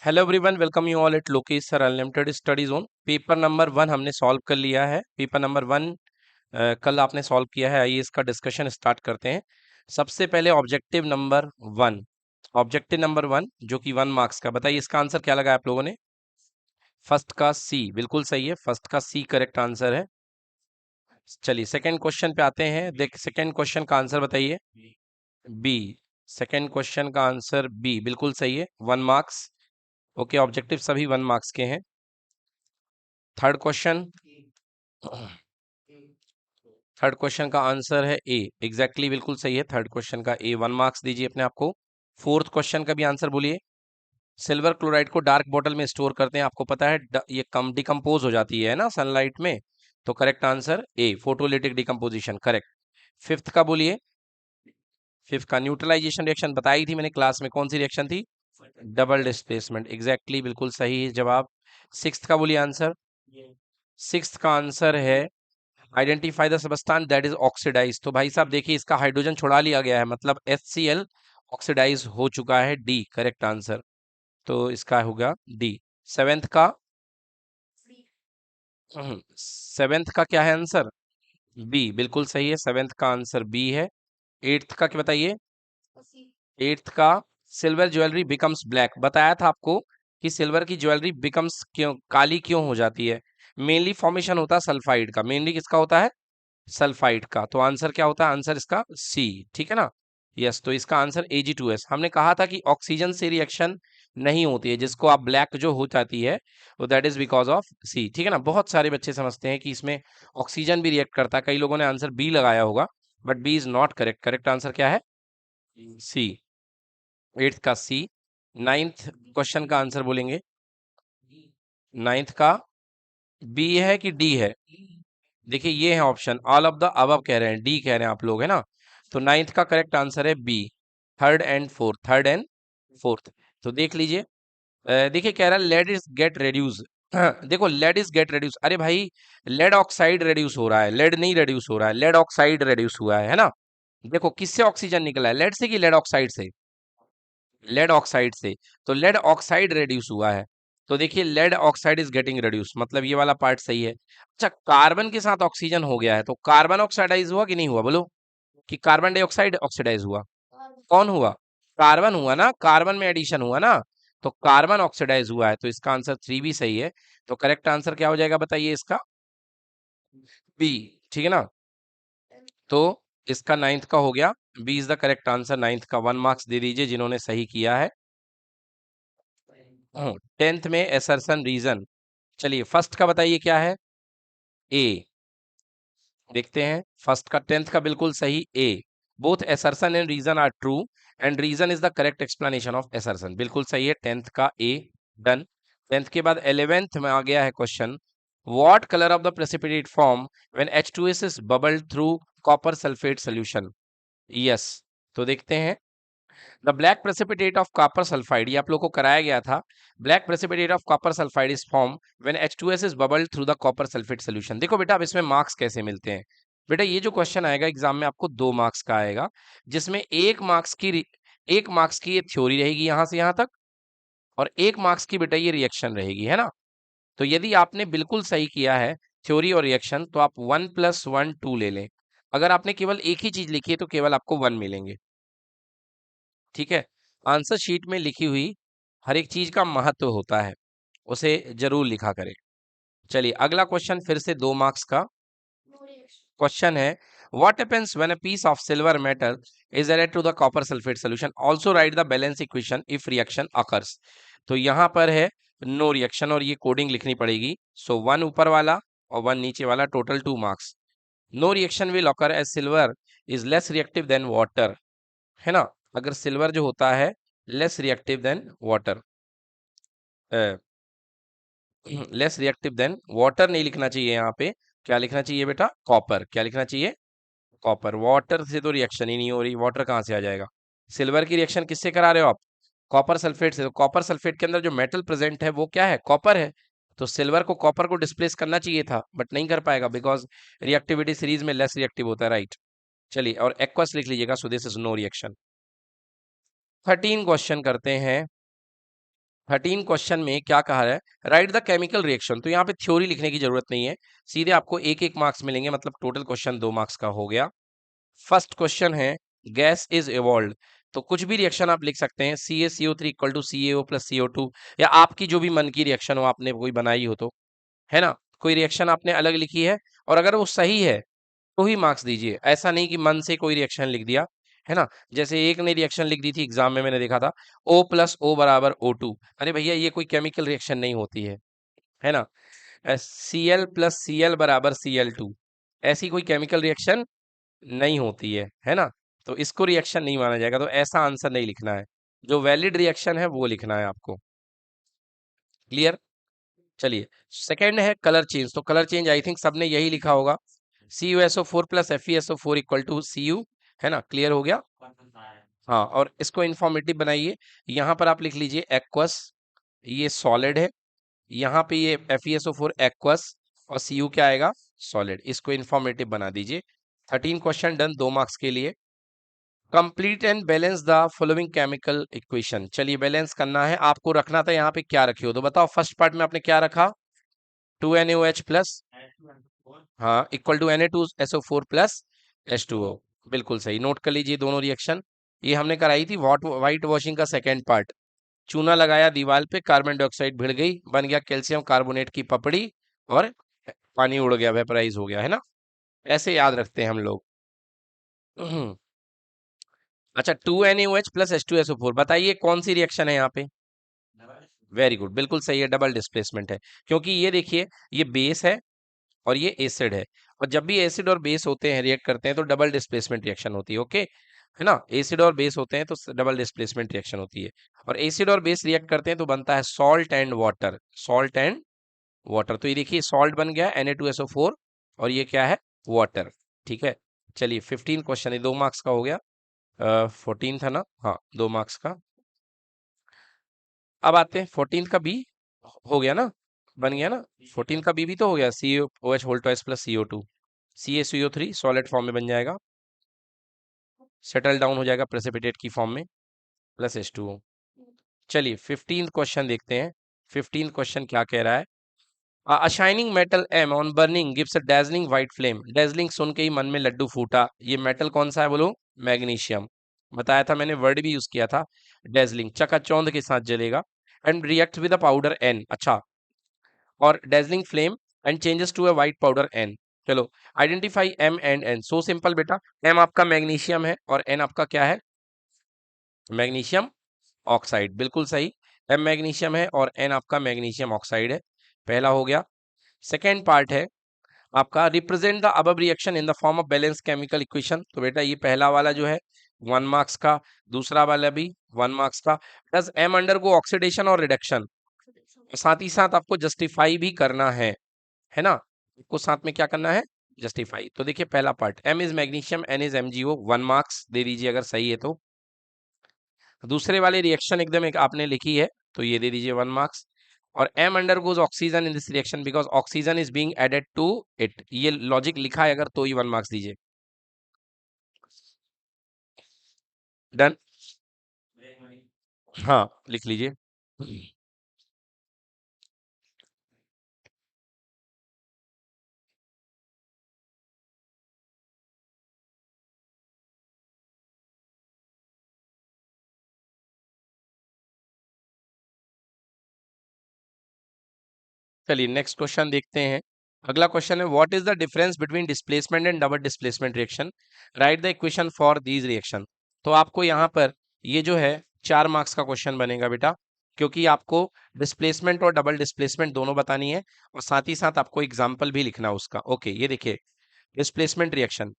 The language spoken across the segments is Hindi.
Hello everyone, welcome you all at Lokesh sir unlimited study zone. Paper number 1 हमने सॉल्व कर लिया है। पेपर नंबर 1 कल आपने सॉल्व किया है। आइए इसका डिस्कशन स्टार्ट करते हैं। सबसे पहले ऑब्जेक्टिव नंबर 1 जो कि 1 मार्क्स का, बताइए इसका आंसर क्या लगा आप लोगों ने। फर्स्ट का सी बिल्कुल सही है, फर्स्ट का सी करेक्ट आंसर है। चलिए सेकंड क्वेश्चन पे आते हैं। देख सेकंड क्वेश्चन का आंसर बताइए। बी। सेकंड क्वेश्चन का आंसर बी बिल्कुल सही है, 1 मार्क्स। ओके, ऑब्जेक्टिव सभी 1 मार्क्स के हैं। थर्ड क्वेश्चन, थर्ड क्वेश्चन का आंसर है ए, एग्जैक्टली बिल्कुल सही है। थर्ड क्वेश्चन का ए, 1 मार्क्स दीजिए अपने आप को। फोर्थ क्वेश्चन का भी आंसर बोलिए। सिल्वर क्लोराइड को डार्क बॉटल में स्टोर करते हैं, आपको पता है ये कम डिकम्पोज हो जाती है ना सनलाइट में, तो correct answer A, photolytic decomposition, correct. Fifth का बोलिए। फिफ्थ का न्यूट्रलाइजेशन रिएक्शन बताई थी मैंने क्लास में, कौन सी रिएक्शन थी? डबल डिस्प्लेसमेंट, एग्जैक्टली बिल्कुल सही है जवाब। सिक्स्थ का बोलिए आंसर। सिक्स्थ का आंसर है identify the substance that is oxidise. तो भाई साहब देखिए इसका हाइड्रोजन छुड़ा लिया गया है, मतलब HCl ऑक्सीडाइज हो चुका है, डी करेक्ट आंसर। तो इसका होगा डी। सेवेंथ का, सेवेंथ का क्या है आंसर? बी बिल्कुल सही है, सेवेंथ का आंसर बी है। एट्थ का क्या बताइए? एट्थ का सिल्वर ज्वेलरी बिकम्स ब्लैक, बताया था आपको कि सिल्वर की ज्वेलरी बिकम्स क्यों काली क्यों हो जाती है। मेनली फॉर्मेशन होता है सल्फाइड का, मेनली किसका होता है? सल्फाइड का। तो आंसर क्या होता है? आंसर इसका सी, ठीक है ना। यस, तो इसका आंसर Ag2S। हमने कहा था कि ऑक्सीजन से रिएक्शन नहीं होती है, जिसको आप ब्लैक जो हो जाती है, वो दैट इज बिकॉज ऑफ सी, ठीक है ना। बहुत सारे बच्चे समझते हैं कि इसमें ऑक्सीजन भी रिएक्ट करता है, कई लोगों ने आंसर बी लगाया होगा, but B is not correct. Correct answer क्या है? सी, एट्थ का सी। नाइन्थ क्वेश्चन का आंसर बोलेंगे। नाइन्थ का बी है कि डी है? देखिए ये है option, all of the above कह रहे हैं, डी कह रहे हैं आप लोग, है ना। तो नाइन्थ का करेक्ट आंसर है B, third and fourth, third and fourth. तो देख लीजिए। देखिए कह रहा है लेड इज गेट रेड्यूस। देखो लेड इज गेट रेड्यूस, अरे भाई लेड ऑक्साइड रेड्यूस हो रहा है, लेड नहीं रेड्यूस हो रहा है, लेड ऑक्साइड रेड्यूस हुआ है ना। देखो किससे ऑक्सीजन निकला है, लेड से कि लेड ऑक्साइड से? लेड ऑक्साइड से। तो लेड ऑक्साइड रेड्यूस हुआ है। तो देखिए lead oxide is getting reduce, मतलब ये वाला पार्ट सही है। अच्छा, कार्बन के साथ ऑक्सीजन हो गया है, तो कार्बन ऑक्साइडाइज हुआ कि नहीं हुआ, बोलो। कि कार्बन डाइऑक्साइड ऑक्सीडाइज हुआ? कौन हुआ? कार्बन हुआ ना, कार्बन में एडिशन हुआ ना। तो कार्बन ऑक्सीडाइज हुआ है, तो इसका आंसर 3 भी सही है। तो करेक्ट आंसर क्या हो जाएगा बताइए इसका? बी, ठीक है ना। तो इसका नाइन्थ का हो गया, B is the correct answer. Ninth का 1 मार्क्स दे दीजिए जिन्होंने सही किया है। टेंथ में एसर्शन रीजन, चलिए फर्स्ट का बताइए क्या है? ए, देखते हैं। फर्स्ट का टेंथ का बिल्कुल सही, A, both assertion and reason are true and reason is the correct explanation of assertion, बिल्कुल सही है टेंथ का ए। डन। टेंथ के बाद 11th में आ गया है question, what colour of the precipitate form when H2S is bubbled through copper sulphate solution? Yes, तो देखते हैं। The black precipitate of copper sulphide, ये आप लोग को कराया गया था। Black precipitate of copper sulphide is form when H2S is bubbled through the copper sulphate solution. देखो बेटा अब इसमें मार्क्स कैसे मिलते हैं। बेटा ये जो क्वेश्चन आएगा एग्जाम में आपको 2 मार्क्स का आएगा, जिसमें 1 मार्क्स की ये थ्योरी रहेगी यहां से यहां तक, और 1 मार्क्स की बेटा ये रिएक्शन रहेगी, है ना। तो यदि आपने बिल्कुल सही किया है थ्योरी और रिएक्शन, तो आप 1 + 1 2 ले लें। अगर आपने केवल एक ही चीज लिखी है तो केवल आपको 1 मिलेंगे, ठीक है। आंसर शीट में लिखी हुई हर एक चीज का महत्व होता है, उसे जरूर लिखा करें। चलिए अगला क्वेश्चन फिर से 2 मार्क्स का क्वेश्चन है, what happens when a piece of silver metal is added to the copper sulphate solution, also write the balance equation if reaction occurs. तो यहाँ पर है नो रिएक्शन, और ये कोडिंग लिखनी पड़ेगी। सो 1 ऊपर वाला और 1 नीचे वाला, total 2 marks. No reaction will occur as silver is less reactive than water, है ना। अगर सिल्वर जो होता है less reactive than water, less reactive than water नहीं लिखना चाहिए यहाँ पे, क्या लिखना चाहिए बेटा? कॉपर। क्या लिखना चाहिए? कॉपर। वाटर से तो रिएक्शन ही नहीं हो रही, वाटर कहाँ से आ जाएगा? सिल्वर की रिएक्शन किससे करा रहे हो आप? कॉपर सल्फेट से। तो कॉपर सल्फेट के अंदर जो मेटल प्रेजेंट है वो क्या है? कॉपर है। तो सिल्वर को कॉपर को डिस्प्लेस करना चाहिए था, बट नहीं कर पाएगा बिकॉज रिएक्टिविटी सीरीज में लेस रिएक्टिव होता है, राइट। चलिए और एक्वस लिख लीजिएगा, so this is no reaction. 13 question करते हैं। 13 क्वेश्चन में क्या कहा है, राइट द केमिकल रिएक्शन। तो यहाँ पे थ्योरी लिखने की जरूरत नहीं है, सीधे आपको एक एक मार्क्स मिलेंगे, मतलब टोटल क्वेश्चन 2 मार्क्स का हो गया। फर्स्ट क्वेश्चन है, गैस इज इवॉल्व। तो कुछ भी रिएक्शन आप लिख सकते हैं, CaCO3 equal to CaO plus CO2, या आपकी जो भी मन की रिएक्शन हो, आपने कोई बनाई हो तो, है ना, कोई रिएक्शन आपने अलग लिखी है और अगर वो सही है तो ही मार्क्स दीजिए। ऐसा नहीं कि मन से कोई रिएक्शन लिख दिया, है ना। जैसे एक ने रिएक्शन लिख दी थी एग्जाम में, मैंने देखा था O प्लस O बराबर O2। अरे भैया ये कोई केमिकल रिएक्शन नहीं होती है ना। Cl प्लस Cl बराबर Cl2, ऐसी कोई केमिकल रिएक्शन नहीं होती है ना। तो इसको रिएक्शन नहीं माना जाएगा, तो ऐसा आंसर नहीं लिखना है, जो वैलिड रिएक्शन है वो लिखना है आपको। क्लियर। चलिए, सेकंड है कलर चेंज। तो कलर चेंज आई थिंक सबने यही लिखा होगा, CuSO4 plus FeSO4 equal to Cu, है ना। क्लियर हो गया। हाँ, और इसको इंफॉर्मेटिव बनाइए। यहाँ पर आप लिख लीजिए एक्वस, ये सॉलिड है। यहाँ पे ये FeSO4 एक्वस और Cu क्या आएगा, सॉलिड। इसको इंफॉर्मेटिव बना दीजिए। 13 क्वेश्चन डन, 2 मार्क्स के लिए। Complete and balance the following chemical equation. चलिए बैलेंस करना है आपको, रखना था यहाँ पे क्या रखे हो, तो बताओ। फर्स्ट पार्ट में आपने क्या रखा, 2NaOH प्लस, हाँ, equal to Na2SO4 plus H2O। बिल्कुल सही, नोट कर लीजिए दोनों रिएक्शन। ये हमने कराई थी व्हाइट वॉशिंग का सेकेंड पार्ट। चूना लगाया दीवार पे, कार्बन डाइऑक्साइड भिड़ गई, बन गया कैल्शियम कार्बोनेट की पपड़ी, और पानी उड़ गया, वेपराइज हो गया, है ना। ऐसे याद रखते हैं हम लोग। अच्छा, 2NaOH प्लस H2SO4, बताइए कौन सी रिएक्शन है यहाँ पे। वेरी गुड, बिल्कुल सही है, डबल डिस्प्लेसमेंट है। क्योंकि ये देखिए, ये बेस है और ये एसिड है, और जब भी एसिड और बेस होते हैं, रिएक्ट करते हैं, तो डबल डिस्प्लेसमेंट रिएक्शन होती है। ओके, है ना। एसिड और बेस होते हैं तो डबल डिस्प्लेसमेंट रिएक्शन होती है, और एसिड और बेस रिएक्ट करते हैं तो बनता है salt and water, salt and water. तो ये देखिए, सॉल्ट बन गया Na2SO4, और ये क्या है, वाटर। ठीक है। चलिए 15 क्वेश्चन, ये 2 मार्क्स का हो गया। 14 था ना, हाँ, 2 मार्क्स का। अब आते हैं 14 का बी, हो गया ना, बन गया ना। 14 का बी भी तो हो गया, COOH whole twice plus CO2, CaCO3 solid form में बन जाएगा, सेटल डाउन हो जाएगा प्रेसिपिटेट की फॉर्म में, प्लस H2O। चलिए 15 क्वेश्चन देखते हैं। 15 क्वेश्चन क्या कह रहा है, a shining metal M on burning gives a dazzling white flame. Dazzling सुन के ही मन में लड्डू फूटा, ये मेटल कौन सा है बोलो, मैग्नीशियम। बताया था मैंने, वर्ड भी यूज किया था, डेजलिंग, चकाचौंध के साथ जलेगा। And react with a powder N, अच्छा, और dazzling flame and changes to a white powder N। चलो, identify M and N। So simple बेटा, M आपका मैग्नीशियम है और N आपका क्या है, मैग्नीशियम ऑक्साइड। बिल्कुल सही, M मैग्नीशियम है और N आपका मैग्नीशियम ऑक्साइड है। पहला हो गया। सेकेंड पार्ट है आपका, represent the above reaction in the form of balance chemical equation. तो बेटा ये पहला वाला जो है 1 मार्क्स का, दूसरा वाला भी 1 मार्क्स का। प्लस M अंडर को ऑक्सीडेशन और रिडक्शन, साथ ही साथ आपको जस्टिफाई भी करना है ना। को साथ में क्या करना है, जस्टिफाई। तो देखिए पहला part, M is magnesium, N is MgO, 1 marks दे दीजिए अगर सही है तो। दूसरे वाले रिएक्शन एकदम एक आपने लिखी है, तो ये दे दीजिए 1 मार्क्स। और M undergoes oxygen in this reaction because oxygen is being added to it, ये लॉजिक लिखा है अगर, तो ही 1 मार्क्स दीजिए। डन, हाँ, लिख लीजिए। चलिए नेक्स्ट क्वेश्चन देखते हैं। अगला क्वेश्चन है, what is the difference between displacement and double displacement reaction, right the equation for these reaction. तो आपको यहाँ पर ये जो है 4 मार्क्स का क्वेश्चन बनेगा बेटा, क्योंकि आपको डिस्प्लेसमेंट और डबल डिस्प्लेसमेंट दोनों बतानी है, और साथ ही साथ आपको एग्जाम्पल भी लिखना है उसका। ओके, ये देखिए, displacement reaction,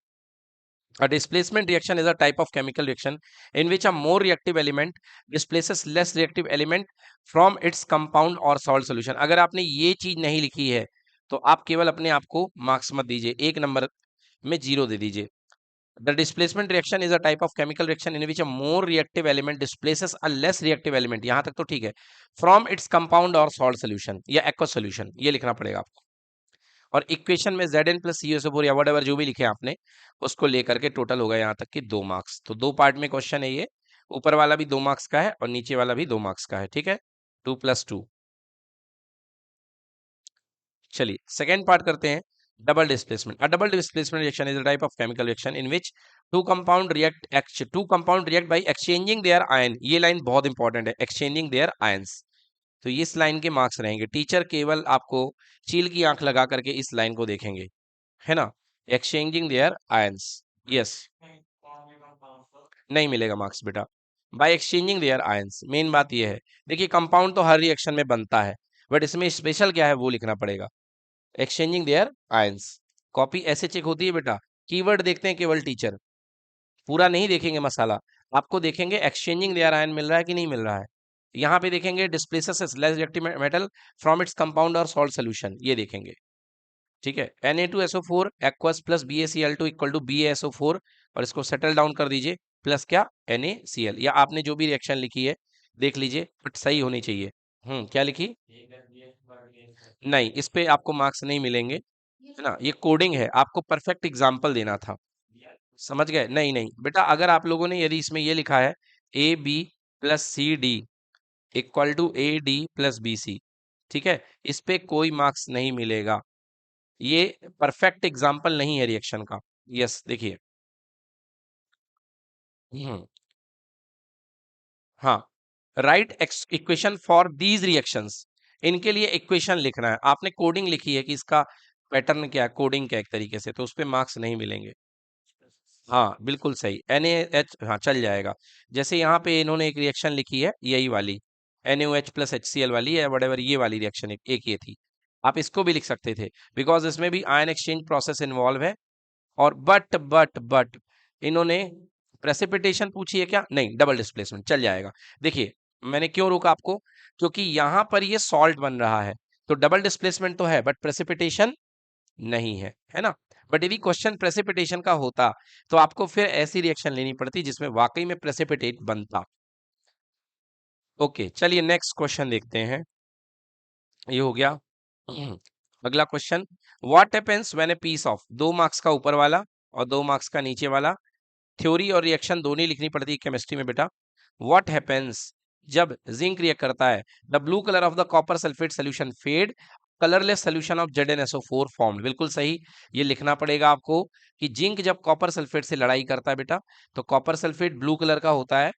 a displacement reaction is a type of chemical reaction in which a more reactive element displaces less reactive element from its compound or salt solution। अगर आपने ये चीज नहीं लिखी है तो आप केवल अपने आप को मार्क्स मत दीजिए, एक नंबर में 0 दे दीजिए। The displacement reaction is a type of chemical reaction in which a more reactive element displaces a less reactive element, यहां तक तो ठीक है, from its compound or salt solution या aqueous solution, ये लिखना पड़ेगा आपको। और इक्वेशन में Zn प्लस CuSO4 या वट एवर जो भी लिखे आपने, उसको लेकर के टोटल होगा यहाँ तक कि 2 मार्क्स। तो 2 पार्ट में क्वेश्चन है ये, ऊपर वाला भी 2 मार्क्स का है और नीचे वाला भी 2 मार्क्स का है। ठीक है, 2+2। चलिए सेकेंड पार्ट करते हैं। Double displacement. A double displacement reaction is a type of chemical reaction in which two compound react by exchanging their ion. ये लाइन बहुत इंपॉर्टेंट है, एक्सचेंजिंग देयर आयंस। तो इस लाइन के मार्क्स रहेंगे। टीचर केवल आपको चील की आंख लगा करके इस लाइन को देखेंगे, है ना। एक्सचेंजिंग देयर आयंस, यस, नहीं मिलेगा मार्क्स बेटा। By exchanging their ions, main बात ये है। देखिए कंपाउंड तो हर रिएक्शन में बनता है, बट इसमें स्पेशल क्या है वो लिखना पड़ेगा। Exchanging their ions. कॉपी ऐसे चेक होती है बेटा, कीवर्ड देखते हैं केवल टीचर, पूरा नहीं देखेंगे मसाला। आपको देखेंगे एक्सचेंजिंग देयर आयन मिल रहा है कि नहीं मिल रहा है। यहाँ पे देखेंगे displaces less reactive metal from its compound और सॉल्ट सोल्यूशन, ये देखेंगे। ठीक है, Na2SO4 aqueous plus BaCl2 equal to BaSO4, और इसको सेटल डाउन कर दीजिए, प्लस क्या, NaCl, या आपने जो भी रिएक्शन लिखी है देख लीजिए, बट सही होनी चाहिए। क्या लिखी, नहीं, इस पे आपको मार्क्स नहीं मिलेंगे, है ना। ये कोडिंग है, आपको परफेक्ट एग्जाम्पल देना था, समझ गए। नहीं नहीं बेटा, अगर आप लोगों ने यदि इसमें ये लिखा है AB+CD इक्वल टू AD+BC, ठीक है, इस पे कोई मार्क्स नहीं मिलेगा। ये परफेक्ट एग्जाम्पल नहीं है रिएक्शन का। यस देखिए, हम्म, हाँ, right equation for these reactions, इनके लिए इक्वेशन लिखना है। आपने कोडिंग लिखी है कि इसका पैटर्न क्या है, कोडिंग क्या है एक तरीके से, तो उस पर मार्क्स नहीं मिलेंगे। हाँ बिल्कुल सही, NaH, हाँ चल जाएगा। जैसे यहाँ पे इन्होंने एक रिएक्शन लिखी है यही वाली, NaOH+HCl वाली, या वटेवर ये वाली रिएक्शन एक ये थी, आप इसको भी लिख सकते थे, बिकॉज इसमें भी आयन एक्सचेंज प्रोसेस इन्वॉल्व है। और बट इन्होंने प्रेसिपिटेशन पूछी है क्या, नहीं, डबल डिस्प्लेसमेंट चल जाएगा। देखिए मैंने क्यों रोका आपको, क्योंकि यहां पर ये सॉल्ट बन रहा है, तो डबल डिस्प्लेसमेंट तो है बट प्रेसिपिटेशन नहीं है, है ना। बट यदि क्वेश्चन प्रेसिपिटेशन का होता तो आपको फिर ऐसी रिएक्शन लेनी पड़ती जिसमें वाकई में प्रेसिपिटेट बनता। ओके चलिए नेक्स्ट क्वेश्चन देखते हैं, ये हो गया। अगला question, what happens when a piece of, 2 marks का ऊपर वाला और 2 मार्क्स का नीचे वाला, थ्योरी और रिएक्शन दोनों ही लिखनी पड़ती है केमिस्ट्री में बेटा। व्हाट हैपेंस जब जिंक रिएक्ट करता है, the blue colour of the copper sulphate solution fade, colourless solution of ZnSO4 formed, बिल्कुल सही। ये लिखना पड़ेगा आपको कि जिंक जब कॉपर सल्फेट से लड़ाई करता है बेटा, तो कॉपर सल्फेट ब्लू कलर का होता है,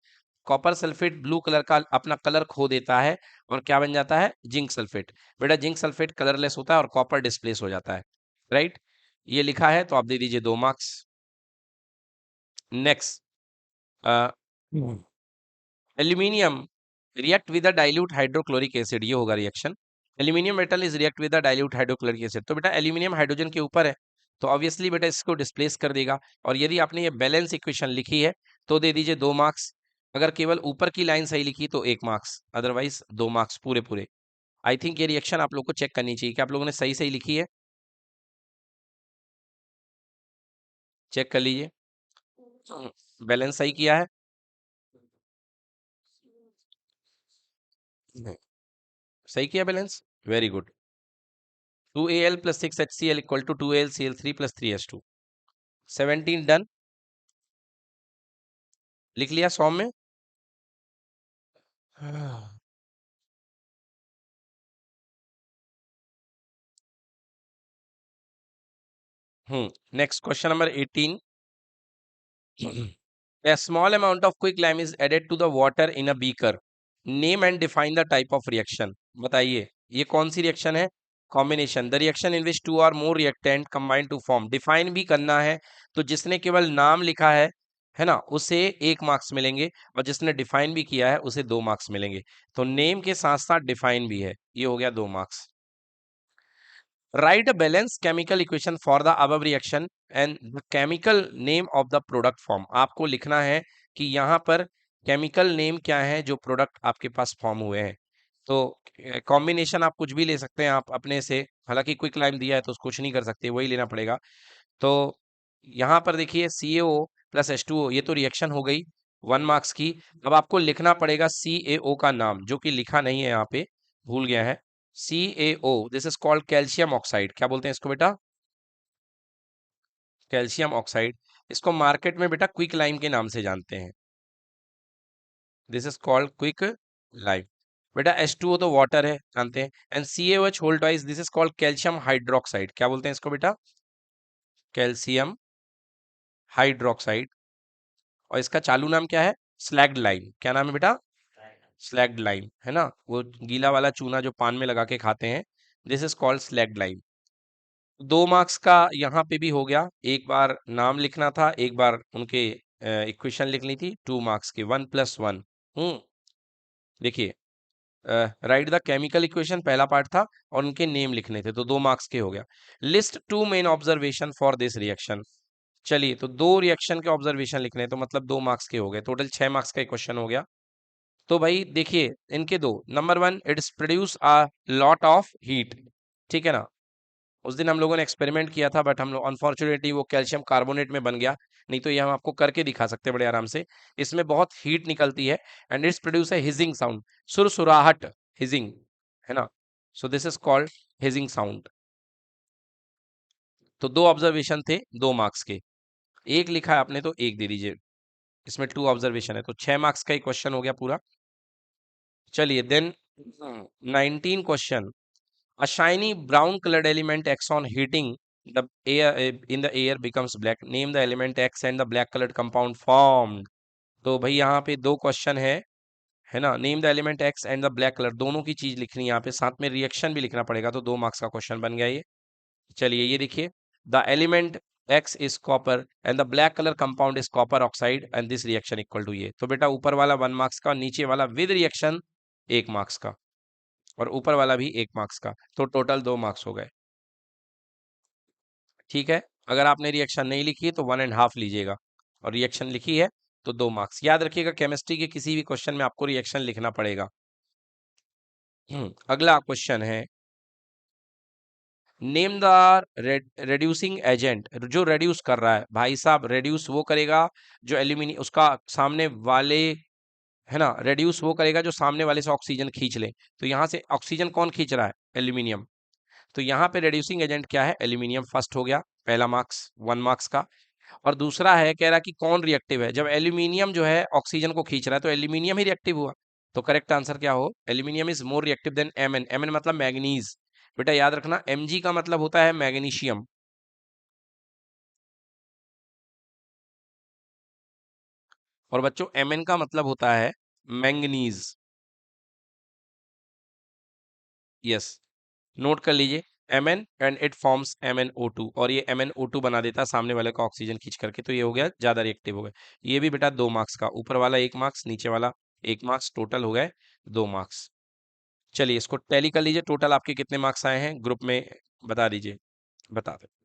कॉपर सल्फेट ब्लू कलर का अपना कलर खो देता है, और क्या बन जाता है, जिंक सल्फेट। बेटा जिंक सल्फेट कलरलेस होता है और कॉपर डिस्प्लेस हो जाता है, राइट। ये लिखा है तो आप दे दीजिए 2 marks. Next, aluminium react with dilute hydrochloric acid, ये होगा reaction. Aluminium metal is react with dilute hydrochloric acid, तो बेटा एल्यूमिनियम हाइड्रोजन के ऊपर है, तो ऑब्वियसली बेटा इसको डिस्प्लेस कर देगा। और यदि आपने ये बैलेंस इक्वेशन लिखी है तो दे दीजिए 2 मार्क्स। अगर केवल ऊपर की लाइन सही लिखी तो 1 मार्क्स, अदरवाइज 2 मार्क्स पूरे पूरे। आई थिंक ये रिएक्शन आप लोग को चेक करनी चाहिए कि आप लोगों ने सही सही लिखी है, चेक कर लीजिए। बैलेंस सही किया है, सही किया balance, very good. 2Al+6HCl equal to 2AlCl3+3H2, 17 done, लिख लिया 100 में। Next question number 18, a small amount of quicklime is added to the water in a beaker, name and define the type of reaction, बताइए ये कौन सी रिएक्शन है, combination, the reaction in which 2 or more reactant combine to form, define भी करना है, तो जिसने केवल नाम लिखा है ना, उसे 1 मार्क्स मिलेंगे, और जिसने डिफाइन भी किया है उसे 2 मार्क्स मिलेंगे। तो नेम के साथ साथ डिफाइन भी है, ये हो गया 2 marks. Right a balance chemical equation for the above reaction and the chemical name of the product form, आपको लिखना है कि यहाँ पर केमिकल नेम क्या है जो प्रोडक्ट आपके पास फॉर्म हुए हैं। तो कॉम्बिनेशन आप कुछ भी ले सकते हैं आप अपने से, हालांकि क्विक लाइम दिया है तो कुछ नहीं कर सकते, वही लेना पड़ेगा। तो यहाँ पर देखिए CaO+H2O, ये तो रिएक्शन हो गई 1 मार्क्स की। अब आपको लिखना पड़ेगा CaO का नाम, जो कि लिखा नहीं है यहाँ पे, भूल गया है। CaO, this is called calcium oxide, क्या बोलते हैं इसको बेटा, कैल्शियम ऑक्साइड। इसको मार्केट में बेटा क्विक लाइम के नाम से जानते हैं, this is called quick lime. बेटा H2O तो वाटर है, जानते हैं। And CaOH whole twice, this is called calcium hydroxide. क्या बोलते हैं इसको बेटा? Calcium hydroxide. और इसका चालू नाम क्या है? Slaked lime. क्या नाम है बेटा? स्लैग्ड लाइम, है ना, वो गीला वाला चूना जो पान में लगा के खाते हैं, this is called slagged lime. 2 marks का यहाँ पे भी हो गया। एक बार नाम लिखना था, एक बार उनके इक्वेशन लिखनी थी। 2 मार्क्स के 1+1। देखिए, राइट द केमिकल इक्वेशन पहला पार्ट था, और उनके नेम लिखने थे, तो 2 मार्क्स के हो गया। List 2 main observation for this reaction. चलिए, तो 2 रिएक्शन के ऑब्जर्वेशन लिखने हैं, तो मतलब 2 मार्क्स के हो गए, टोटल 6 मार्क्स का क्वेश्चन हो गया। तो भाई देखिए, इनके दो, number 1, it's produce a lot of heat, ठीक है ना। उस दिन हम लोगों ने एक्सपेरिमेंट किया था, बट हम लोग अनफॉर्चुनेटली वो कैल्शियम कार्बोनेट में बन गया, नहीं तो ये हम आपको करके दिखा सकते हैं बड़े आराम से। इसमें बहुत हीट निकलती है, and it's produce a hissing sound, सुरसुराहट, हिजिंग, है ना। So this is called hissing sound. तो 2 ऑब्जर्वेशन थे 2 मार्क्स के, एक लिखा है आपने तो एक दे दीजिए, इसमें 2 ऑब्जर्वेशन है, तो 6 मार्क्स का एक क्वेश्चन हो गया पूरा। चलिए then 19 question. A shiny brown colored element X on heating the air in the air becomes black. Name the element X and the black colored compound formed. तो भाई यहाँ पे 2 क्वेश्चन है ना। Name the element x and the black colour, दोनों की चीज लिखनी है यहाँ पे, साथ में रिएक्शन भी लिखना पड़ेगा, तो 2 मार्क्स का क्वेश्चन बन गया ये। चलिए ये देखिए, the element X is copper and the black colour compound is copper oxide and this reaction equal to ये। तो बेटा ऊपर वाला 1 मार्क्स का, नीचे वाला विद रिएक्शन 1 मार्क्स का, और ऊपर वाला भी 1 मार्क्स का, तो टोटल 2 मार्क्स हो गए। ठीक है, अगर आपने रिएक्शन नहीं लिखी है तो 1.5 लीजिएगा, और रिएक्शन लिखी है तो 2 मार्क्स। याद रखिएगा, केमिस्ट्री के किसी भी क्वेश्चन में आपको रिएक्शन लिखना पड़ेगा। अगला क्वेश्चन है, नेम द रेड्यूसिंग एजेंट, जो रेड्यूस कर रहा है भाई साहब, रेड्यूस वो करेगा जो एल्यूमिनियम, उसका सामने वाले, है ना, रेड्यूस वो करेगा जो सामने वाले से ऑक्सीजन खींच ले। तो यहाँ से ऑक्सीजन कौन खींच रहा है? एल्यूमिनियम। तो यहाँ पे रेड्यूसिंग एजेंट क्या है? एल्यूमिनियम। फर्स्ट हो गया, पहला मार्क्स 1 मार्क्स का। और दूसरा है, कह रहा कि कौन रिएक्टिव है, जब एल्यूमिनियम जो है ऑक्सीजन को खींच रहा है तो एल्यूमिनियम ही रिएक्टिव हुआ। तो करेक्ट आंसर क्या हो? Aluminium is more reactive than Mn. Mn मतलब मैग्नीज, बेटा याद रखना, एमजी का मतलब होता है मैग्नीशियम। और बच्चों एमएन का मतलब होता है मैंगनीज। यस, नोट कर लीजिए, Mn and it forms MnO2, और ये MnO2 बना देता है सामने वाले का ऑक्सीजन खींच करके, तो ये हो गया ज्यादा रिएक्टिव हो गया। ये भी बेटा 2 मार्क्स का, ऊपर वाला 1 मार्क्स, नीचे वाला 1 मार्क्स, टोटल हो गए 2 मार्क्स। चलिए इसको टैली कर लीजिए, टोटल आपके कितने मार्क्स आए हैं ग्रुप में, बता दीजिए, बता दे।